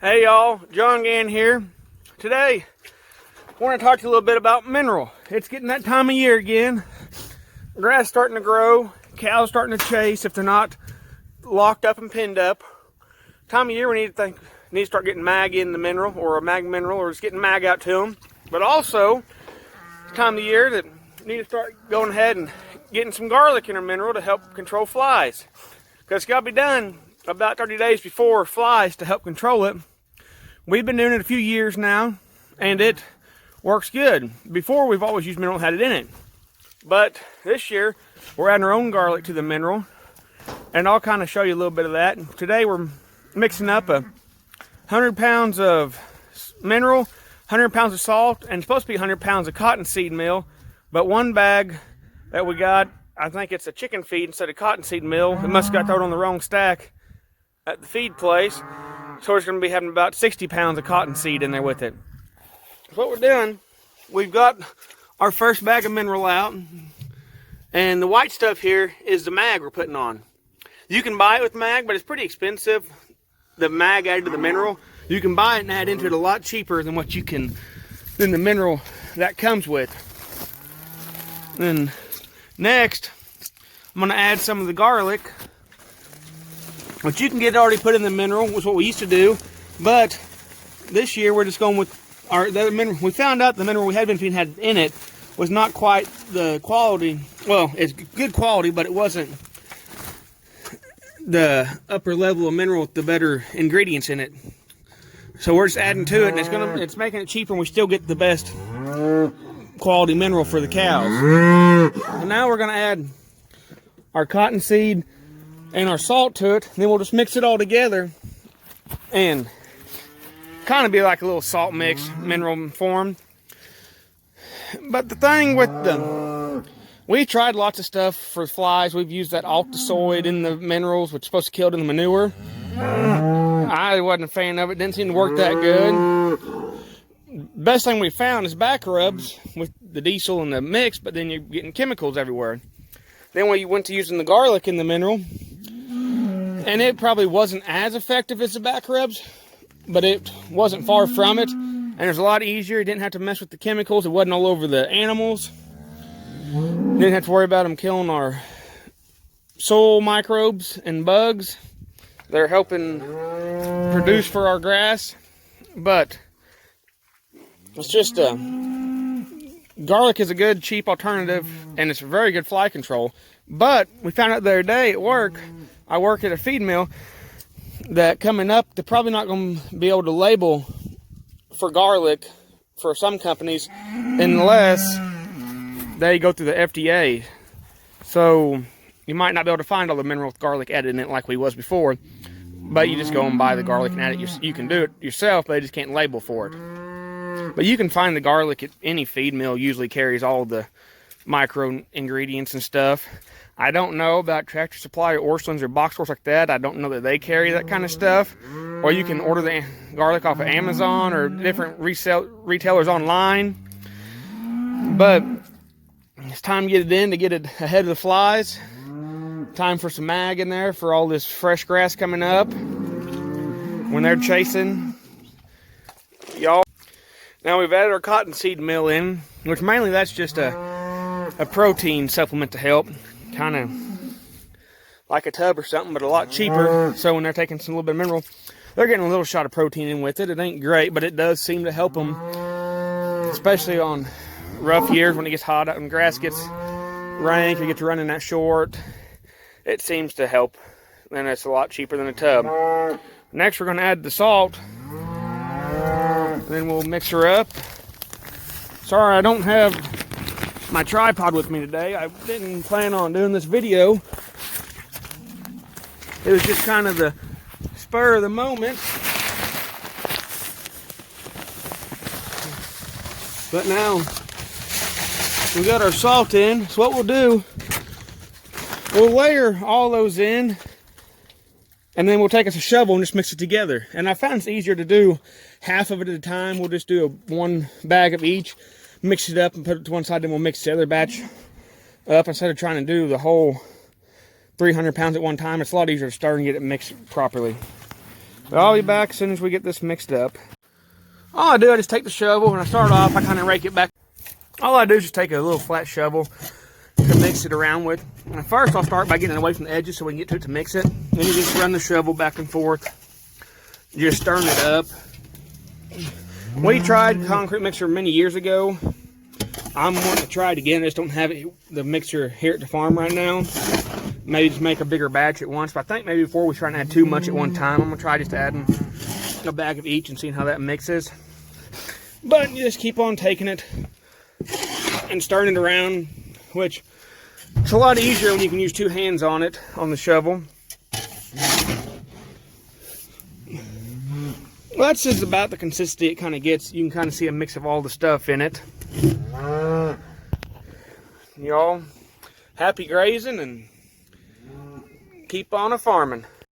Hey y'all, John Gann here. Today, I want to talk to you a little bit about mineral. It's getting that time of year again. Grass starting to grow, cows starting to chase if they're not locked up and pinned up. Time of year we need to start getting mag in the mineral, or a mag mineral, or just getting mag out to them. But also, it's time of the year that we need to start going ahead and getting some garlic in our mineral to help control flies. Because it's got to be done about 30 days before flies to help control it. We've been doing it a few years now, and it works good. Before, we've always used mineral that had it in it. But this year, we're adding our own garlic to the mineral, and I'll kind of show you a little bit of that. Today, we're mixing up 100 pounds of mineral, 100 pounds of salt, and it's supposed to be 100 pounds of cottonseed meal. But one bag that we got, I think it's a chicken feed instead of cottonseed meal. It must have got thrown on the wrong stack at the feed place. So we're going to be having about 60 pounds of cottonseed in there with it. So what we're doing, we've got our first bag of mineral out, and the white stuff here is the mag we're putting on. You can buy it with mag, but it's pretty expensive, the mag added to the mineral. You can buy it and add into it a lot cheaper than than the mineral that comes with. Then next, I'm going to add some of the garlic, which you can get already put in the mineral, was what we used to do. But this year we're just going with the mineral. We found out the mineral we had in it was not quite the quality. Well, it's good quality, but it wasn't the upper level of mineral with the better ingredients in it. So we're just adding to it, and it's making it cheaper, and we still get the best quality mineral for the cows. And now we're going to add our cottonseed and our salt to it, and then we'll just mix it all together and kind of be like a little salt mix, mineral form. But the thing with we tried lots of stuff for flies. We've used that Altasoid in the minerals, which is supposed to kill it in the manure. I wasn't a fan of it. Didn't seem to work that good. Best thing we found is back rubs with the diesel and the mix, but then you're getting chemicals everywhere. Then we went to using the garlic in the mineral, and it probably wasn't as effective as the back rubs, but it wasn't far from it, and it was a lot easier. You didn't have to mess with the chemicals. It wasn't all over the animals. Didn't have to worry about them killing our soil microbes and bugs. They're helping produce for our grass, but it's just garlic is a good, cheap alternative, and it's a very good fly control. But we found out the other day at work, I work at a feed mill, that coming up, they're probably not going to be able to label for garlic for some companies unless they go through the FDA. So you might not be able to find all the mineral with garlic added in it like we was before, but you just go and buy the garlic and add it. You can do it yourself, but they just can't label for it. But you can find the garlic at any feed mill. Usually carries all the micro ingredients and stuff. I don't know about Tractor Supply or Orscheln's or box stores like that. I don't know that they carry that kind of stuff. Or you can order the garlic off of Amazon or different retailers online. But it's time to get it in to get it ahead of the flies. Time for some mag in there for all this fresh grass coming up when they're chasing y'all. Now we've added our cottonseed meal in, which mainly that's just a protein supplement to help, kind of like a tub or something, but a lot cheaper. So when they're taking some little bit of mineral, they're getting a little shot of protein in with it. It ain't great, but it does seem to help them, especially on rough years when it gets hot out and grass gets rank, you get to running that short. It seems to help, and it's a lot cheaper than a tub. Next, we're going to add the salt. Then we'll mix her up. Sorry, I don't have my tripod with me today. I didn't plan on doing this video. It was just kind of the spur of the moment. But now we got our salt in. So what we'll do, we'll layer all those in, and then we'll take us a shovel and just mix it together. And I found it's easier to do half of it at a time. We'll just do one bag of each, mix it up and put it to one side, then we'll mix the other batch up instead of trying to do the whole 300 pounds at one time. It's a lot easier to start and get it mixed properly. But I'll be back as soon as we get this mixed up. All I do, I just take the shovel. When I start off, I kind of rake it back. All I do is just take a little flat shovel to mix it around with. And first, I'll start by getting it away from the edges so we can get to it to mix it. Then you just run the shovel back and forth, just stirring it up. We tried concrete mixer many years ago. I'm wanting to try it again. I just don't have the mixer here at the farm right now. Maybe just make a bigger batch at once. But I think maybe before we try and add too much at one time, I'm gonna try just adding a bag of each and seeing how that mixes. But you just keep on taking it and stirring it around, which it's a lot easier when you can use two hands on it, on the shovel. Well, that's just about the consistency it kind of gets. You can kind of see a mix of all the stuff in it. Y'all, happy grazing and keep on a farming.